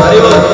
Hare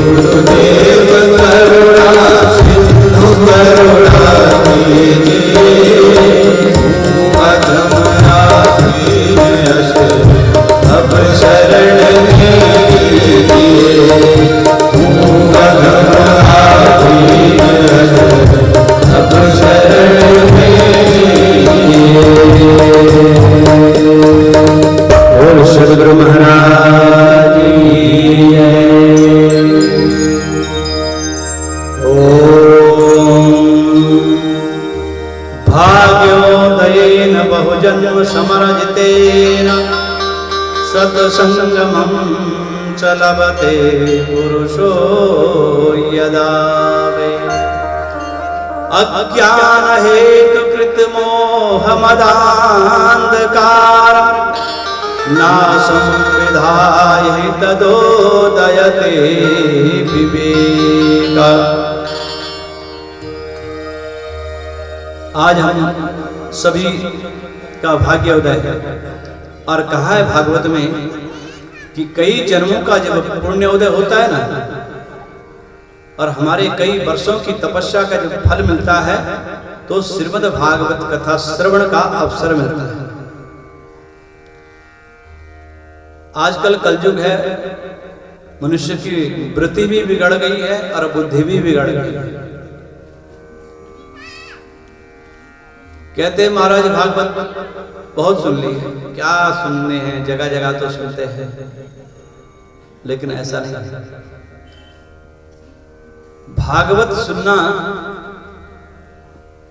गुरुदेव करुणा सिंधु करुणा कीजिए, अधम आधीन अष्ट अब शरण में लीजिए, अधम आधीन अष्ट अब शरण में लीजिए। बोल सद्गुरु महाराज की जय। भाग्योदयेन बहुजन्म समर्जितेन सत्संगमं च लभते पुरुषो यदा वै। अज्ञान हेतु कृत मोह मदान्धकार नाशं विधाय तदोदयते विवेक। आज हम सभी का भाग्योदय है और कहा है भागवत में कि कई जन्मों का जब पुण्योदय होता है ना, और हमारे कई वर्षों की तपस्या का जब फल मिलता है तो श्रीमद् भागवत कथा श्रवण का अवसर मिलता है। आजकल कलयुग है, मनुष्य की वृत्ति भी बिगड़ गई है और बुद्धि भी बिगड़ गई है। कहते हैं महाराज भागवत बहुत सुन ली है, क्या सुनने हैं, जगह जगह तो सुनते हैं, लेकिन ऐसा नहीं है। भागवत सुनना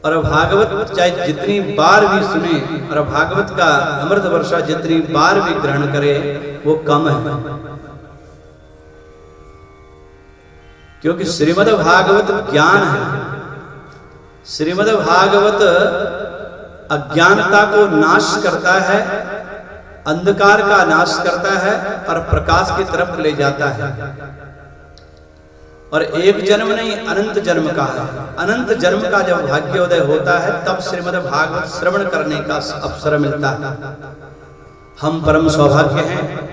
और भागवत चाहे जितनी बार भी सुने और भागवत का अमृत वर्षा जितनी बार भी ग्रहण करे वो कम है, क्योंकि श्रीमद् भागवत ज्ञान है। श्रीमद् भागवत अज्ञानता को नाश करता है, अंधकार का नाश करता है और प्रकाश की तरफ ले जाता है। और एक जन्म नहीं, अनंत जन्म का है। अनंत जन्म का जब भाग्योदय होता है तब श्रीमद् भागवत श्रवण करने का अवसर मिलता है। हम परम सौभाग्य हैं,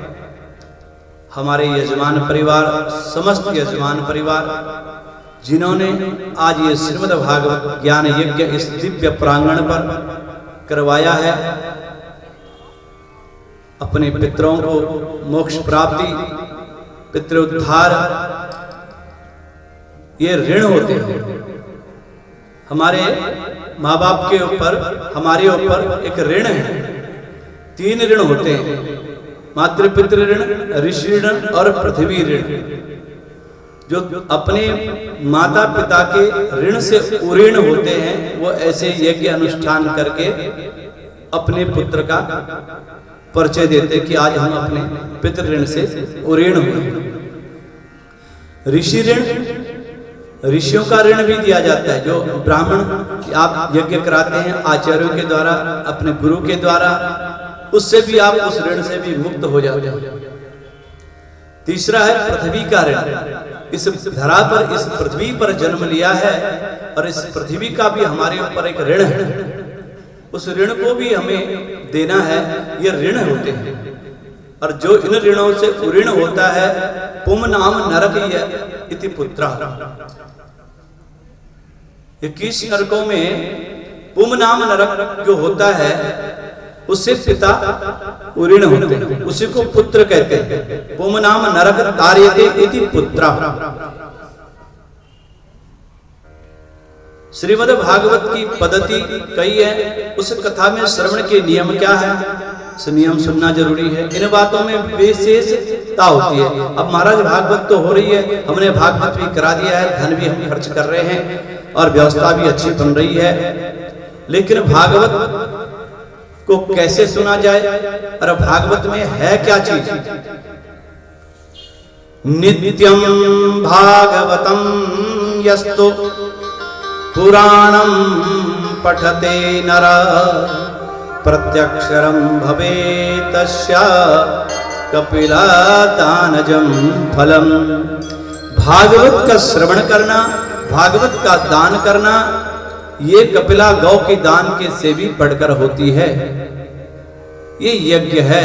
हमारे यजमान परिवार, समस्त यजमान परिवार, जिन्होंने आज ये श्रीमद् भागवत ज्ञान यज्ञ इस दिव्य प्रांगण पर करवाया है। अपने पितरों को मोक्ष प्राप्ति, पितरोद्धार, ये ऋण होते हैं। हमारे माँ बाप के ऊपर, हमारे ऊपर एक ऋण है। 3 ऋण होते हैं, मातृ पितृ ऋण, ऋषि ऋण और पृथ्वी ऋण। जो अपने माता पिता के ऋण से उऋण होते हैं वो ऐसे यज्ञ अनुष्ठान करके अपने पुत्र का परिचय देते कि आज हम अपने पितृ ऋण से उऋण हुए। ऋषि ऋण, ऋषियों का ऋण भी दिया जाता है। जो ब्राह्मण आप यज्ञ कराते हैं आचार्यों के द्वारा, अपने गुरु के द्वारा, उससे भी आप उस ऋण से भी मुक्त हो जाते हैं। तीसरा है पृथ्वी का ऋण। इस धरा पर, इस पृथ्वी पर जन्म लिया है और इस पृथ्वी का भी हमारे ऊपर एक ऋण है। उस ऋण को भी हमें देना है, ये ऋण होते हैं। और जो इन ऋणों से उऋण होता है, पुम नाम नरक इति पुत्रा। 21 नरकों में पुम नाम नरक जो होता है उससे पिता उऋण होते हैं, उसी को पुत्र कहते हैं। पुम नाम नरक तार्यते इति पुत्रा। श्रीमद् भागवत की पद्धति कई है, उस कथा में श्रवण के नियम क्या है, नियम सुनना जरूरी है। इन बातों में विशेषता होती है। अब महाराज भागवत तो हो रही है, हमने भागवत भी करा दिया है, धन भी हम खर्च कर रहे हैं और व्यवस्था भी अच्छी बन रही है, लेकिन भागवत को कैसे सुना जाए और भागवत में है क्या चीज? नित्यं भागवतं यस्तु पुराणं पठते नर प्रत्यक्षरं भवेत् तस्य कपिलादानजं फलम। भागवत का श्रवण करना, भागवत का दान करना, ये कपिला गौ की दान के से भी बढ़कर होती है। ये यज्ञ है।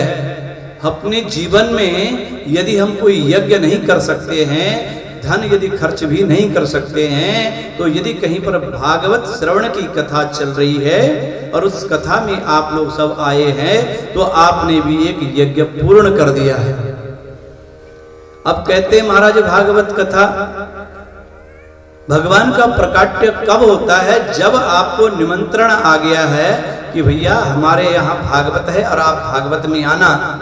अपने जीवन में यदि हम कोई यज्ञ नहीं कर सकते हैं, धन यदि खर्च भी नहीं कर सकते हैं, तो यदि कहीं पर भागवत श्रवण की कथा चल रही है और उस कथा में आप लोग सब आए हैं, तो आपने भी एक यज्ञ पूर्ण कर दिया है। अब कहते हैं महाराज भागवत कथा, भगवान का प्रकाट्य कब होता है? जब आपको निमंत्रण आ गया है कि भैया हमारे यहाँ भागवत है और आप भागवत में आना,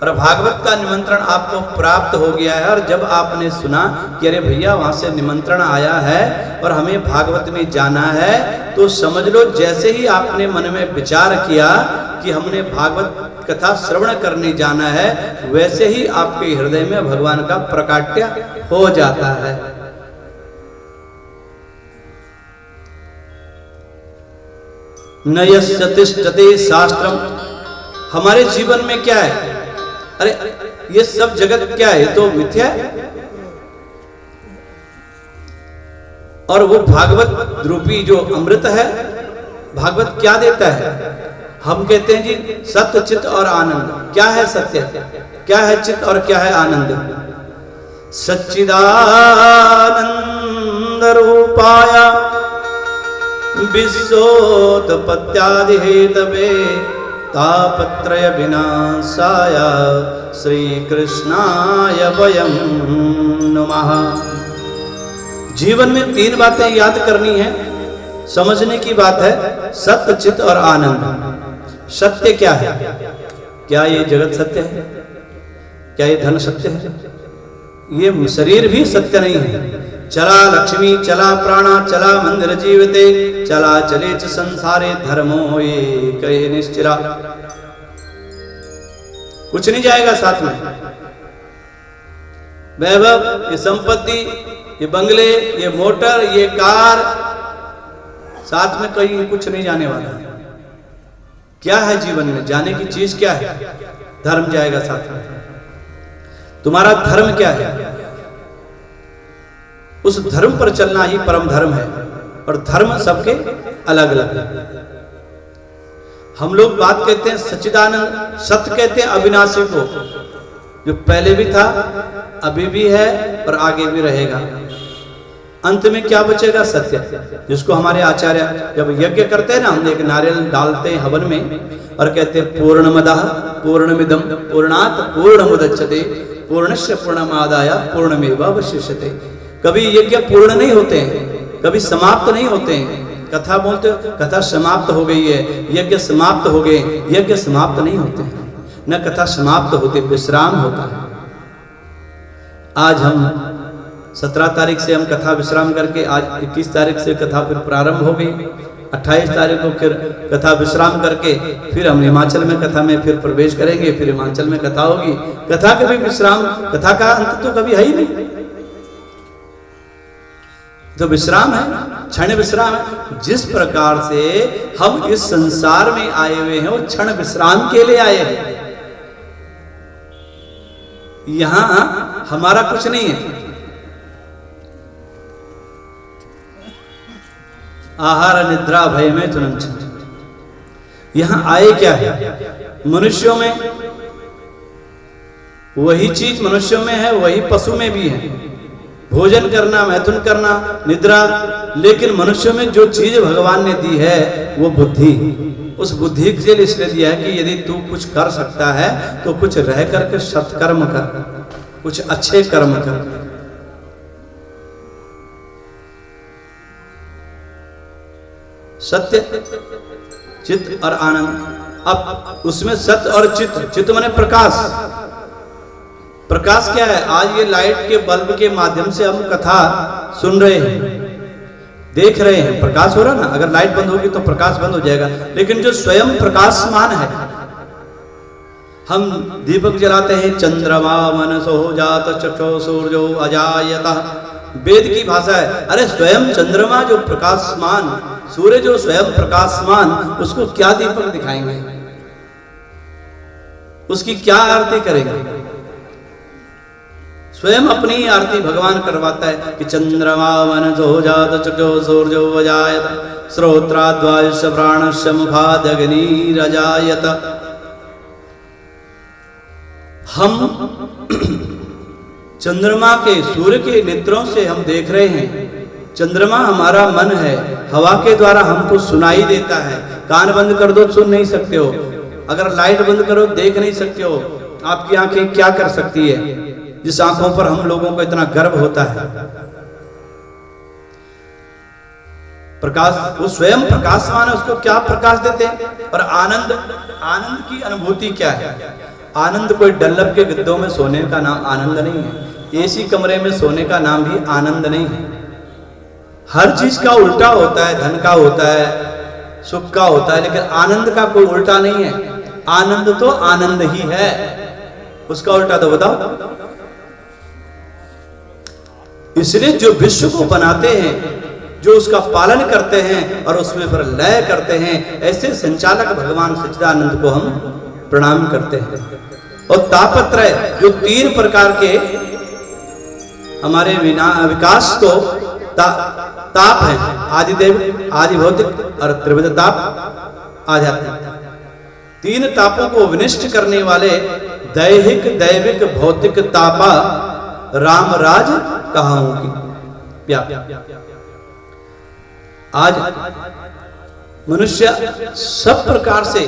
और भागवत का निमंत्रण आपको प्राप्त हो गया है। और जब आपने सुना कि अरे भैया वहां से निमंत्रण आया है और हमें भागवत में जाना है, तो समझ लो जैसे ही आपने मन में विचार किया कि हमने भागवत कथा श्रवण करने जाना है, वैसे ही आपके हृदय में भगवान का प्रकाट्य हो जाता है। न यस्य तिष्ठते शास्त्रम, हमारे जीवन में क्या है? अरे ये सब जगत क्या है? तो मिथ्या है। और वो भागवत रूपी जो अमृत है, भागवत क्या देता है? हम कहते हैं जी सत्य चित्त और आनंद। क्या है सत्य, क्या है चित्त और क्या है आनंद? सच्चिदानंद रूपाय विश्वोत्पत्त्यादि हेतवे तापत्रय विनाशाय श्री कृष्णाय वयं नमः। जीवन में तीन बातें याद करनी है, समझने की बात है, सत्य चित्त और आनंद। सत्य क्या है? क्या ये जगत सत्य है? क्या ये धन सत्य है? ये शरीर भी सत्य नहीं है। चला लक्ष्मी चला प्राणा चला मंदिर जीवते चला चले च संसारे धर्मो एक निश्चिरा। कुछ नहीं जाएगा साथ में। वैभव, ये संपत्ति, ये बंगले, ये मोटर, ये कार, साथ में कहीं कुछ नहीं जाने वाला। क्या है जीवन में जाने की चीज? क्या है? धर्म जाएगा साथ में। तुम्हारा धर्म क्या है? उस धर्म पर चलना ही परम धर्म है। और धर्म सबके अलग अलग है। हम लोग बात कहते हैं सच्चिदानंद, सत्य कहते हैं अविनाशी को, जो पहले भी था, अभी भी है और आगे भी रहेगा। अंत में क्या बचेगा? सत्य, जिसको हमारे आचार्य जब यज्ञ करते हैं ना, हम एक नारियल डालते हैं हवन में और कहते हैं पूर्णमदः पूर्णमिदं पूर्णात् पूर्णमुदच्यते पूर्णस्य पूर्णमादाय पूर्णमेवावशिष्यते। कभी यज्ञ पूर्ण नहीं होते हैं, कभी समाप्त नहीं होते हैं। कथा बोलते हो कथा समाप्त हो गई है, यज्ञ समाप्त हो गए, यज्ञ समाप्त नहीं होते हैं। न कथा समाप्त होते, विश्राम होता है। आज हम 17 तारीख से हम कथा विश्राम करके आज 21 तारीख से कथा फिर प्रारंभ हो गई। 28 तारीख को फिर कथा विश्राम करके फिर हम हिमाचल में कथा में फिर प्रवेश करेंगे, फिर हिमाचल में कथा होगी। कथा कभी विश्राम, कथा का अंत तो कभी है ही नहीं। तो विश्राम है, क्षण विश्राम है। जिस प्रकार से हम इस संसार में आए हुए हैं, वो क्षण विश्राम के लिए आए हैं। यहां हमारा कुछ नहीं है। आहार निद्रा भय में तुरंत। यहां आए क्या है? मनुष्यों में वही चीज मनुष्यों में है, वही पशु में भी है। भोजन करना, मैथुन करना, निद्रा। लेकिन मनुष्य में जो चीज भगवान ने दी है वो बुद्धि। उस बुद्धि के लिए इसलिए दिया है कि यदि तू कुछ कर सकता है तो कुछ रह करके सत्कर्म कर, कुछ अच्छे कर्म कर। सत्य, चित्त और आनंद। अब उसमें सत्य और चित्त, चित्त माने प्रकाश। प्रकाश क्या है? आज ये लाइट के बल्ब के माध्यम से हम कथा सुन रहे हैं, देख रहे हैं, प्रकाश हो रहा ना। अगर लाइट बंद होगी तो प्रकाश बंद हो जाएगा। लेकिन जो स्वयं प्रकाशमान है, हम दीपक जलाते हैं, चंद्रमा मनसो जात चक्षो सूर्यो अजायतः, वेद की भाषा है। अरे स्वयं चंद्रमा जो प्रकाशमान, सूर्य जो स्वयं प्रकाशमान, उसको क्या दीपक दिखाएंगे? उसकी क्या आरती करेंगे? स्वयं अपनी ही आरती भगवान करवाता है कि चंद्रमा मनसो जात चक्षो सूर्यो अजायत श्रोत्राद्वायुष्य प्राणस्य मुखादग्निरजायत। हम चंद्रमा के, सूर्य के नेत्रों से हम देख रहे हैं। चंद्रमा हमारा मन है, हवा के द्वारा हमको सुनाई देता है। कान बंद कर दो सुन नहीं सकते हो, अगर लाइट बंद करो देख नहीं सकते हो। आपकी आंखें क्या कर सकती है, जिस आंखों पर हम लोगों को इतना गर्व होता है। प्रकाश, वो स्वयं प्रकाशवान है, उसको क्या प्रकाश देते हैं। और आनंद, आनंद की अनुभूति क्या है। आनंद कोई डल्लब के गद्दों में सोने का नाम आनंद नहीं है, एसी कमरे में सोने का नाम भी आनंद नहीं है। हर चीज का उल्टा होता है, धन का होता है, सुख का होता है, लेकिन आनंद का कोई उल्टा नहीं है। आनंद तो आनंद ही है, उसका उल्टा तो बताओ। इसलिए जो विश्व को बनाते हैं, जो उसका पालन करते हैं और उसमें पर लय करते हैं, ऐसे संचालक भगवान सच्चिदानंद को हम प्रणाम करते हैं। और तापत्रय, जो 3 प्रकार के हमारे विकास को ताप है, आदिदेव, आदि भौतिक और त्रिविध ताप, आध्यात्मिक। 3 तापों को विनिष्ट करने वाले दैहिक, दैविक, भौतिक तापा रामराज कहाऊं की व्याप्ति। आज मनुष्य सब प्रकार से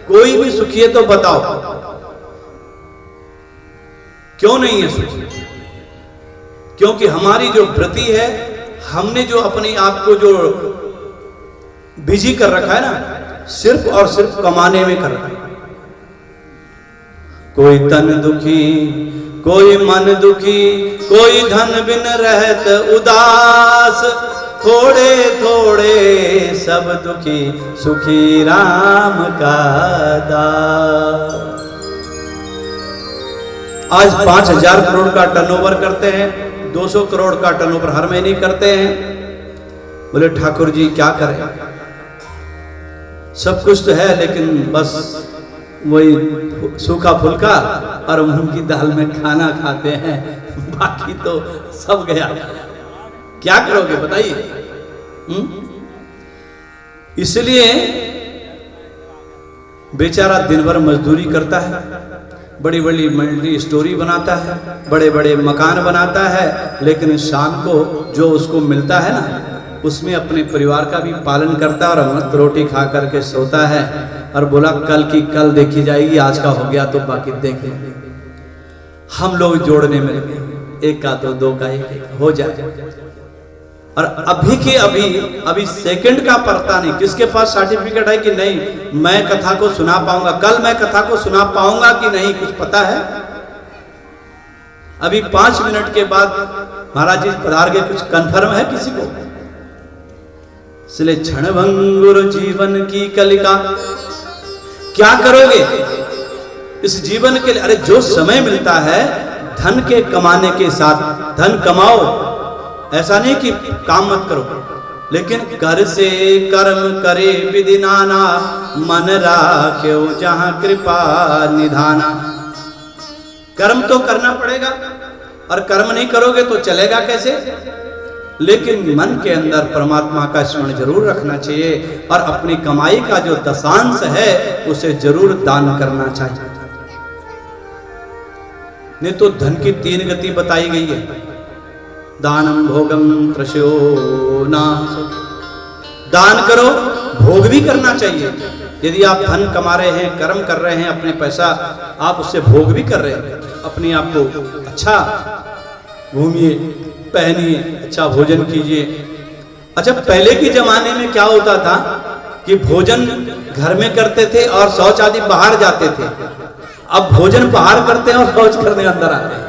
कोई भी सुखी है तो बताओ, क्यों नहीं है सुखी? क्योंकि हमारी जो वृत्ति है, हमने जो अपने आप को जो बिजी कर रखा है ना, सिर्फ और सिर्फ कमाने में कर रखा है। कोई तन दुखी, कोई मन दुखी, कोई धन बिन रहत उदास, थोड़े थोड़े सब दुखी, सुखी राम का दास। आज 5,000 करोड़ का टर्नओवर करते हैं, 200 करोड़ का टर्नओवर हर महीने करते हैं। बोले ठाकुर जी क्या करें, सब कुछ तो है लेकिन बस वही सूखा फुल्का और मूंग की दाल में खाना खाते हैं, बाकी तो सब गया। क्या करोगे बताइए। इसलिए बेचारा दिन भर मजदूरी करता है, बड़ी बड़ी मल्टी स्टोरी बनाता है, बड़े बड़े मकान बनाता है, लेकिन शाम को जो उसको मिलता है ना, उसमें अपने परिवार का भी पालन करता है और मस्त रोटी खा करके सोता है और बोला कल की कल देखी जाएगी, आज का हो गया तो बाकी देख लेंगे। हम लोग जोड़ने में लगे, 1 का तो 2 का 1 हो जाए। और अभी के अभी सेकंड का पता नहीं, किसके पास सर्टिफिकेट है कि नहीं मैं कथा को सुना पाऊंगा, कल मैं कथा को सुना पाऊंगा कि नहीं, कुछ पता है? अभी 5 मिनट के बाद महाराज जी पधार गए, कुछ कंफर्म है किसी को? इसलिए क्षणभंगुर जीवन की कलिका, क्या करोगे इस जीवन के लिए? अरे जो समय मिलता है धन के कमाने के साथ धन कमाओ, ऐसा नहीं कि काम मत करो, लेकिन कर से कर्म करे विधि नाना, मन राख्यो जहां कृपा निधाना। कर्म तो करना पड़ेगा, और कर्म नहीं करोगे तो चलेगा कैसे? लेकिन मन के अंदर परमात्मा का स्मरण जरूर रखना चाहिए, और अपनी कमाई का जो दशांश है उसे जरूर दान करना चाहिए। नहीं तो धन की 3 गति बताई गई है, दानम भोगम त्रस्यो नाश। दान करो, भोग भी करना चाहिए। यदि आप धन कमा रहे हैं, कर्म कर रहे हैं, अपने पैसा आप उससे भोग भी कर रहे हैं, अपने आप को अच्छा घूमिए, पहनिए, अच्छा भोजन कीजिए। अच्छा पहले के जमाने में क्या होता था कि भोजन घर में करते थे और शौच आदि बाहर जाते थे। अब भोजन बाहर करते हैं और शौच करने अंदर आते हैं,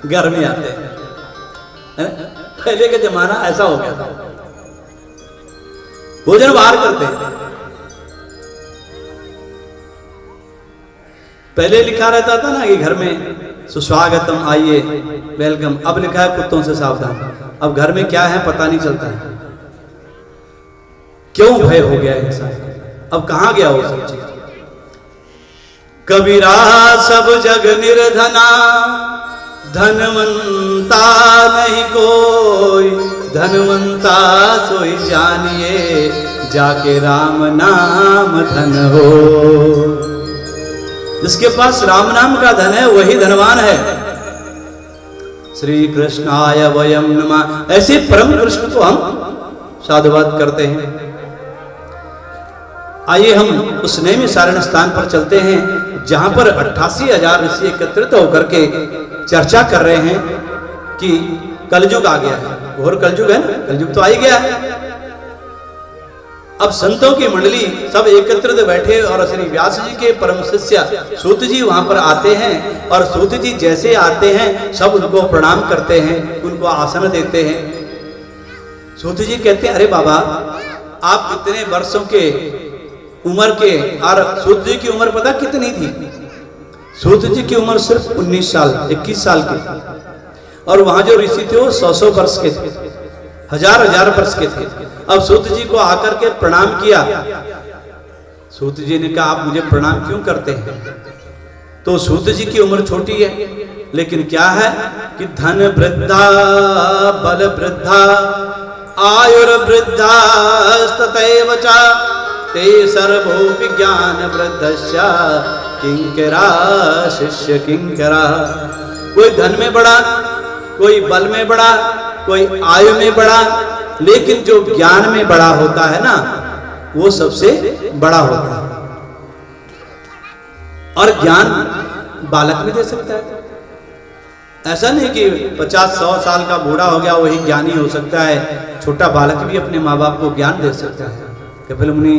घर में आते हैं। पहले का जमाना ऐसा हो गया था, भोजन बाहर करते हैं। पहले लिखा रहता था ना कि घर में सुस्वागतम, आइए, वेलकम। अब लिखा है कुत्तों से सावधान। अब घर में क्या है पता नहीं चलता है। क्यों भय हो गया इंसान? अब कहां गया वो सब चीज? कबीरा सब जग निर्धना, धनवंता नहीं कोई, धनवंता सोई जानिए, जाके राम नाम धन हो। जिसके पास राम नाम का धन है वही धनवान है। श्री कृष्णाय वयम नमः, ऐसे परम कृष्ण को हम साधुवाद करते हैं। आइए हम उस नेमि सारण स्थान पर चलते हैं जहां पर 88,000 ऋषि एकत्रित होकर के चर्चा कर रहे हैं कि कलयुग आ गया है। घोर कलयुग है ना, कलयुग तो आ ही गया है। अब संतों की मंडली सब एकत्रित बैठे और श्री व्यास जी के परम शिष्य सूत जी वहां पर आते हैं और सूत जी जैसे आते हैं सब उनको प्रणाम करते हैं, उनको आसन देते हैं। सूत जी कहते हैं, अरे बाबा आप इतने वर्षों के उम्र के, और सूत जी की उम्र पता कितनी थी? सूत जी की उम्र सिर्फ 19 साल 21 साल की थी, और वहां जो ऋषि थे वो 100 वर्ष के थे, हजार वर्ष के थे। अब सूत जी को आकर के प्रणाम किया। सूत जी ने कहा, आप मुझे प्रणाम क्यों करते हैं? तो सूत जी की उम्र छोटी है, लेकिन क्या है कि धन वृद्धा बल वृद्धा आयुर वृद्धा तथैव च ते सर्वोपि ज्ञान वृद्धस्य किंकरा शिष्य किंकरा। कोई धन में बड़ा, कोई बल में बड़ा, कोई आयु में बड़ा, लेकिन जो ज्ञान में बड़ा होता है ना वो सबसे बड़ा होता है। और ज्ञान बालक भी दे सकता है। ऐसा नहीं कि 50-100 साल का बूढ़ा हो गया वही ज्ञानी हो सकता है। छोटा बालक भी अपने माँ बाप को ज्ञान दे सकता है। कपिल मुनि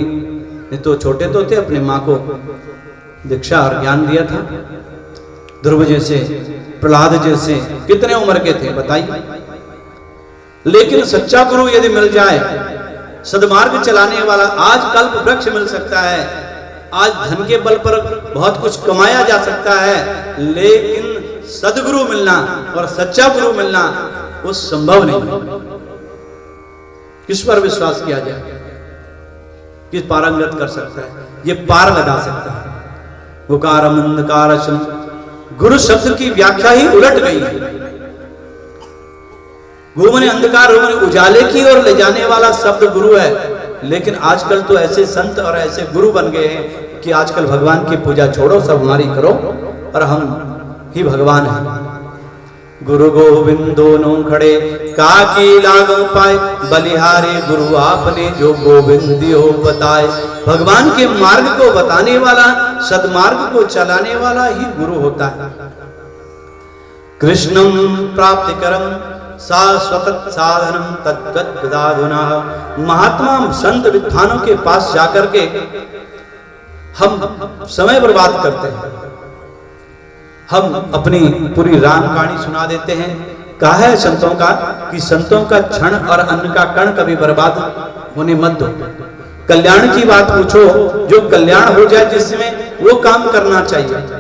ने तो छोटे तो थे, अपने माँ को दीक्षा और ज्ञान दिया था। ध्रुव जैसे, प्रहलाद जैसे कितने उम्र के थे बताइए। लेकिन सच्चा गुरु यदि मिल जाए, सदमार्ग चलाने वाला, आज कल्प वृक्ष मिल सकता है, आज धन के बल पर बहुत कुछ कमाया जा सकता है, लेकिन सदगुरु मिलना और सच्चा गुरु मिलना वो संभव नहीं। किस पर विश्वास किया जाए? किस पारंगत कर सकता है? ये पार लगा सकता है। गुकारम अंधकार, गुरु शब्द की व्याख्या ही उलट गई है। गुरु ने अंधकार उजाले की ओर ले जाने वाला शब्द गुरु है, लेकिन आजकल तो ऐसे संत और ऐसे गुरु बन गए हैं कि आजकल भगवान की पूजा छोड़ो, सब हमारी करो और हम ही भगवान हैं। गुरु गोविंद दोनों खड़े काकी लागो पाए, बलिहारी गुरु आपने जो गोविंद हो बताए। भगवान के मार्ग को बताने वाला, सदमार्ग को चलाने वाला ही गुरु होता है। कृष्णम प्राप्तिकरम शाश्वत साधनम तद्गदाधुना। महात्मा संत विद्वानों के पास जाकर के हम समय बर्बाद करते हैं, हम अपनी पूरी राम कहानी सुना देते हैं। कहा है संतों का कि संतों का क्षण और अन्न का कण कभी बर्बाद होने मत दो। कल्याण की बात पूछो, जो कल्याण हो जाए जिसमें, वो काम करना चाहिए।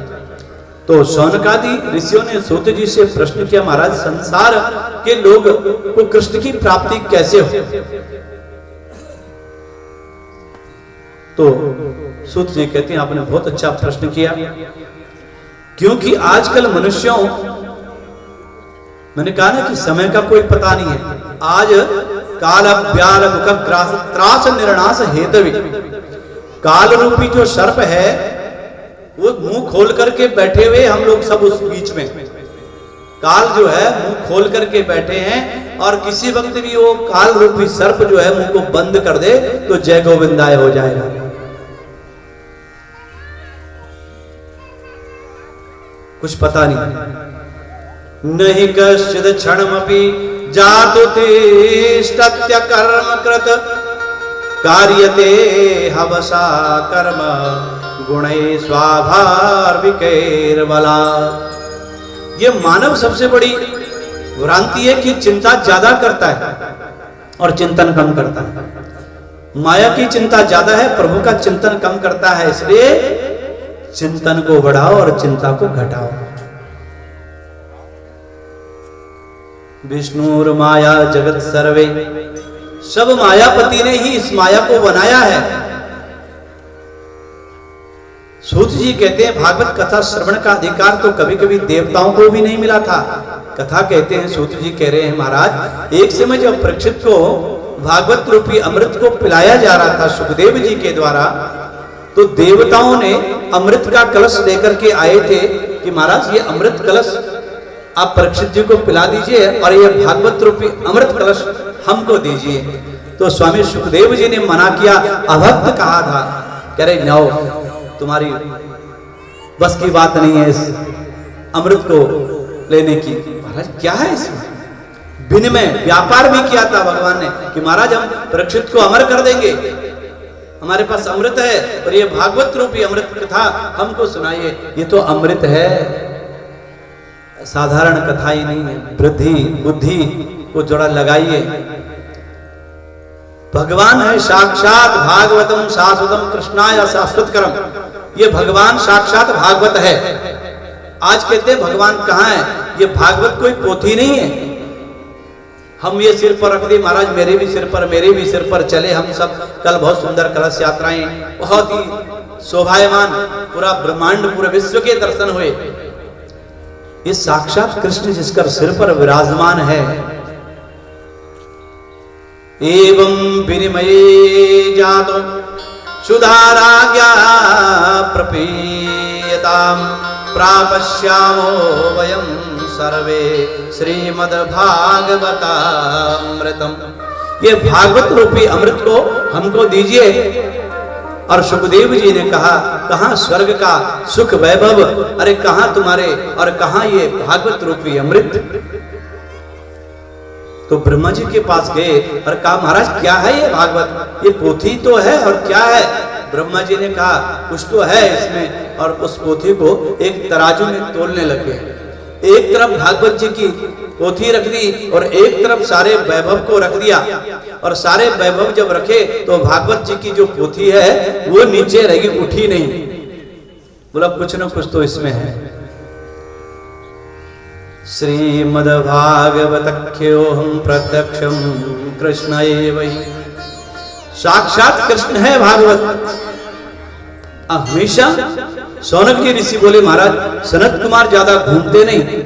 तो शौनकादि ऋषियों ने सूत जी से प्रश्न किया, महाराज संसार के लोग को कृष्ण की प्राप्ति कैसे हो? तो सूत जी कहते हैं, आपने बहुत अच्छा प्रश्न किया, क्योंकि आजकल मनुष्यों, मैंने कहा ना कि समय का कोई पता नहीं है। आज काल व्याल मुख त्रास निर्णास हेतवि, काल रूपी जो सर्प है वो मुंह खोल करके बैठे हुए, हम लोग सब उस बीच में। काल जो है मुंह खोल करके बैठे हैं, और किसी वक्त भी वो काल रूपी सर्प जो है मुंह को बंद कर दे तो जय गोविंदाय हो जाएगा। कुछ पता नहीं कश्चिद क्षणमपि जातु तिष्ठत्य कर्म कृत कार्यते हवसा कर्म गुणे स्वाभाविकैर्बला। ये मानव सबसे बड़ी भ्रांति है कि चिंता ज्यादा करता है और चिंतन कम करता है। माया की चिंता ज्यादा है, प्रभु का चिंतन कम करता है। इसलिए चिंतन को बढ़ाओ और चिंता को घटाओ। विष्णुर माया जगत सर्वे, सब मायापति ने ही इस माया को बनाया है। सूत जी कहते हैं, भागवत कथा श्रवण का अधिकार तो कभी कभी देवताओं को भी नहीं मिला था। कथा कहते हैं, सूत जी कह रहे हैं, महाराज एक समय जब परीक्षित को भागवत रूपी अमृत को पिलाया जा रहा था सुखदेव जी के द्वारा, तो देवताओं ने अमृत का कलश लेकर के आए थे कि महाराज ये अमृत कलश आप परीक्षित जी को पिला दीजिए और ये भागवत रूपी अमृत कलश हमको दीजिए। तो स्वामी सुखदेव जी ने मना किया, अभक्त कहा था, कह रहे नो, तुम्हारी बस की बात नहीं है इस अमृत को लेने की। महाराज क्या है इसमें? विनिमय व्यापार भी किया था भगवान ने कि महाराज हम परीक्षित को अमर कर देंगे, हमारे पास अमृत है और ये भागवत रूपी अमृत कथा हमको सुनाइए। ये तो अमृत है, साधारण कथा ही नहीं है, वृद्धि बुद्धि को जोड़ा लगाइए। भगवान है साक्षात भागवतम शाश्वतम कृष्णाय शाश्वतकरम, ये भगवान साक्षात भागवत है। आज कहते हैं भगवान कहाँ है? ये भागवत कोई पोथी नहीं है, हम ये सिर पर रख दी महाराज, मेरे भी सिर पर, मेरे भी सिर पर चले हम सब। कल बहुत सुंदर कलश यात्राएं, बहुत ही शोभायमान, पूरा ब्रह्मांड पूरे विश्व के दर्शन हुए। ये साक्षात कृष्ण जिसका सिर पर विराजमान है। एवं विनिमये जातो सुधाराज्ञा प्रपीयताम प्रापश्यामो वयं सर्वे श्रीमद् भागवतामृतम। ये भागवत रूपी अमृत को हमको दीजिए। और सुखदेव जी ने कहा, कहां स्वर्ग का सुख वैभव, अरे कहां तुम्हारे और कहां ये भागवत रूपी अमृत। तो ब्रह्मा जी के पास गए और कहा महाराज क्या है ये भागवत, ये पोथी तो है और क्या है? ब्रह्मा जी ने कहा कुछ तो है इसमें, और उस पोथी को एक तराजू में तोलने लगे। एक तरफ भागवत जी की पोथी रख दी और एक तरफ सारे वैभव को रख दिया। और सारे वैभव जब रखे तो भागवत जी की जो पोथी है वो नीचे रही, उठी नहीं। बोला कुछ न कुछ तो इसमें है। श्रीमद्भागवतख्योहम प्रत्यक्षम कृष्ण एव हि, साक्षात कृष्ण है भागवत। हमेशा सौनक जी ऋषि बोले महाराज सनत कुमार ज्यादा घूमते नहीं,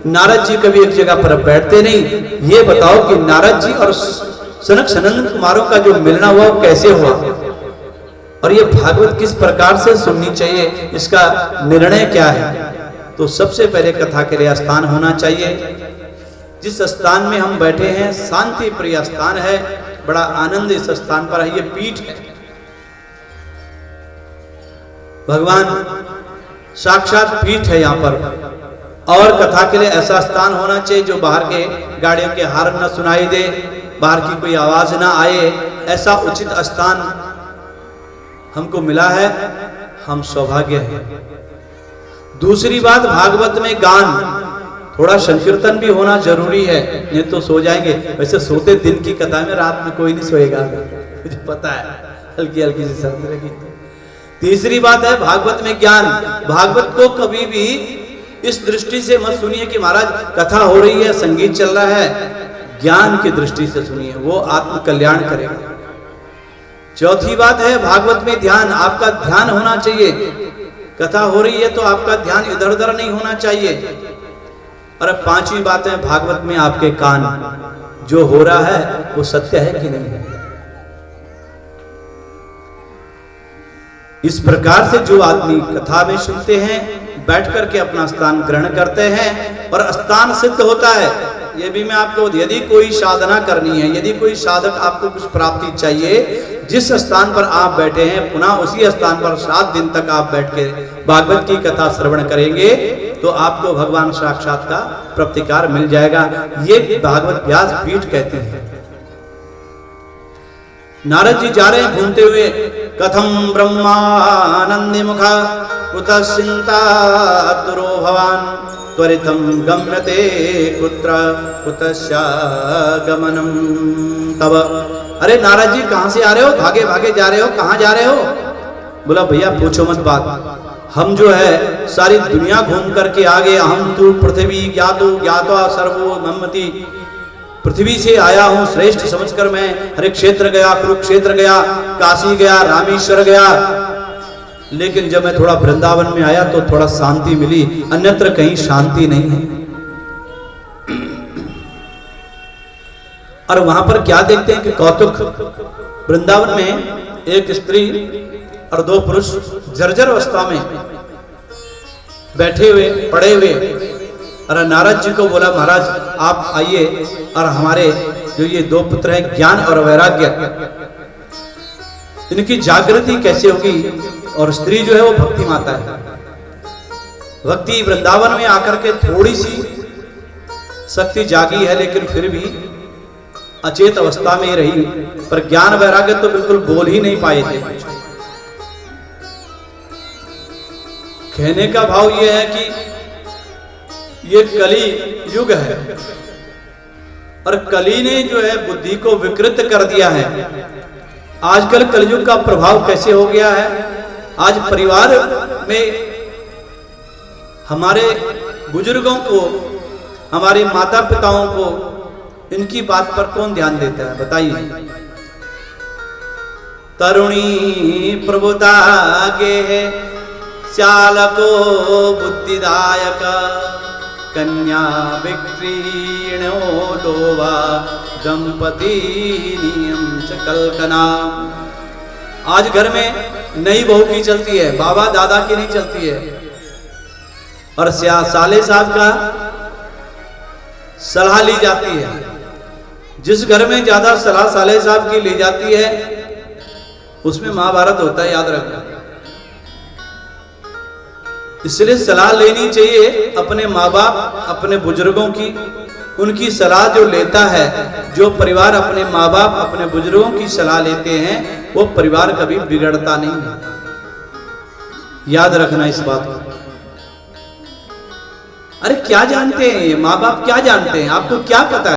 नारद जी कभी एक जगह पर बैठते नहीं। ये बताओ कि नारद जी और सनक सनंदन कुमारों का जो मिलना हुआ वो कैसे हुआ, और ये भागवत किस प्रकार से सुननी चाहिए, इसका निर्णय क्या है? तो सबसे पहले कथा के लिए स्थान होना चाहिए। जिस स्थान में हम बैठे हैं शांति प्रिय स्थान है, बड़ा आनंद इस स्थान पर है। ये पीठ है, भगवान साक्षात पीठ है यहाँ पर। और कथा के लिए ऐसा स्थान होना चाहिए जो बाहर के गाड़ियों के हॉर्न न सुनाई दे, बाहर की कोई आवाज ना आए, ऐसा उचित स्थान हमको मिला है, हम सौभाग्य है। दूसरी बात, भागवत में गान, थोड़ा संकीर्तन भी होना जरूरी है, नहीं तो सो जाएंगे। वैसे सोते दिन की कथा में, रात में कोई नहीं सोएगा, मुझे पता है, हल्की हल्की सी सर्दी लगी। तीसरी बात है भागवत में ज्ञान। भागवत को कभी भी इस दृष्टि से मत सुनिए कि महाराज कथा हो रही है, संगीत चल रहा है, ज्ञान की दृष्टि से सुनिए, वो आत्म कल्याण करेगा। चौथी बात है भागवत में ध्यान, आपका ध्यान होना चाहिए। कथा हो रही है तो आपका ध्यान इधर उधर नहीं होना चाहिए। और पांचवी बात है भागवत में आपके कान, जो हो रहा है वो सत्य है कि नहीं है। इस प्रकार से जो आदमी कथा में सुनते हैं, बैठ करके अपना स्थान ग्रहण करते हैं और स्थान सिद्ध होता है। ये भी मैं आपको, यदि कोई साधना करनी है, यदि कोई साधक आपको कुछ प्राप्ति चाहिए, जिस स्थान पर आप बैठे हैं पुनः उसी स्थान पर 7 दिन तक आप बैठ के भागवत की कथा श्रवण करेंगे तो आपको भगवान साक्षात का प्राप्तिकार मिल जाएगा। ये भागवत व्यास पीठ कहते हैं। नारद जी जा रहे हैं घूमते हुए, कथम ब्रह्मानंदि मुखा कुतश्चिंतातुरो भवान त्वरितं गम्यते कुत्र कुतस्य गमनम तव। अरे नारद जी कहां से आ रहे हो, भागे भागे जा रहे हो, कहां जा रहे हो? बोला भैया पूछो मत बात, हम जो है सारी दुनिया घूम करके आ गए। हम तू पृथ्वी ज्ञातो ज्ञात्वा सर्वो मम्मति, पृथ्वी से आया हूं श्रेष्ठ समझकर मैं हरे क्षेत्र गया, कुरुक्षेत्र गया, काशी गया, रामेश्वर गया। लेकिन जब मैं थोड़ा वृंदावन में आया तो थोड़ा शांति मिली, अन्यत्र कहीं शांति नहीं है। और वहां पर क्या देखते हैं कि कौतुक, वृंदावन में एक स्त्री और दो पुरुष जर्जर अवस्था में बैठे हुए पड़े हुए, और नारद जी को बोला महाराज आप आइए और हमारे जो ये दो पुत्र हैं ज्ञान और वैराग्य, इनकी जागृति कैसे होगी। और स्त्री जो है वो भक्ति माता है, भक्ति वृंदावन में आकर के थोड़ी सी शक्ति जागी है, लेकिन फिर भी अचेत अवस्था में ही रही, पर ज्ञान वैराग्य तो बिल्कुल बोल ही नहीं पाए थे। कहने का भाव यह है कि ये कली युग है, और कली ने जो है बुद्धि को विकृत कर दिया है। आजकल कलयुग का प्रभाव कैसे हो गया है, आज परिवार में हमारे बुजुर्गों को, हमारे माता पिताओं को, इनकी बात पर कौन ध्यान देता है बताइए। तरुणी प्रभुता गे है श्यालको बुद्धिदायक, कन्या विक्रीणो लोवा दंपति नियम च कल्पना। आज घर में नई बहू की चलती है, बाबा दादा की नहीं चलती है, और साले साहब का सलाह ली जाती है। जिस घर में ज्यादा सलाह साले साहब की ली जाती है उसमें महाभारत होता है, याद रखना। इसलिए सलाह लेनी चाहिए अपने माँ बाप, अपने बुजुर्गों की। उनकी सलाह जो लेता है, जो परिवार अपने माँ बाप, अपने बुजुर्गों की सलाह लेते हैं, वो परिवार कभी बिगड़ता नहीं है। याद रखना इस बात को। अरे क्या जानते हैं ये माँ बाप, क्या जानते हैं, आपको क्या पता है।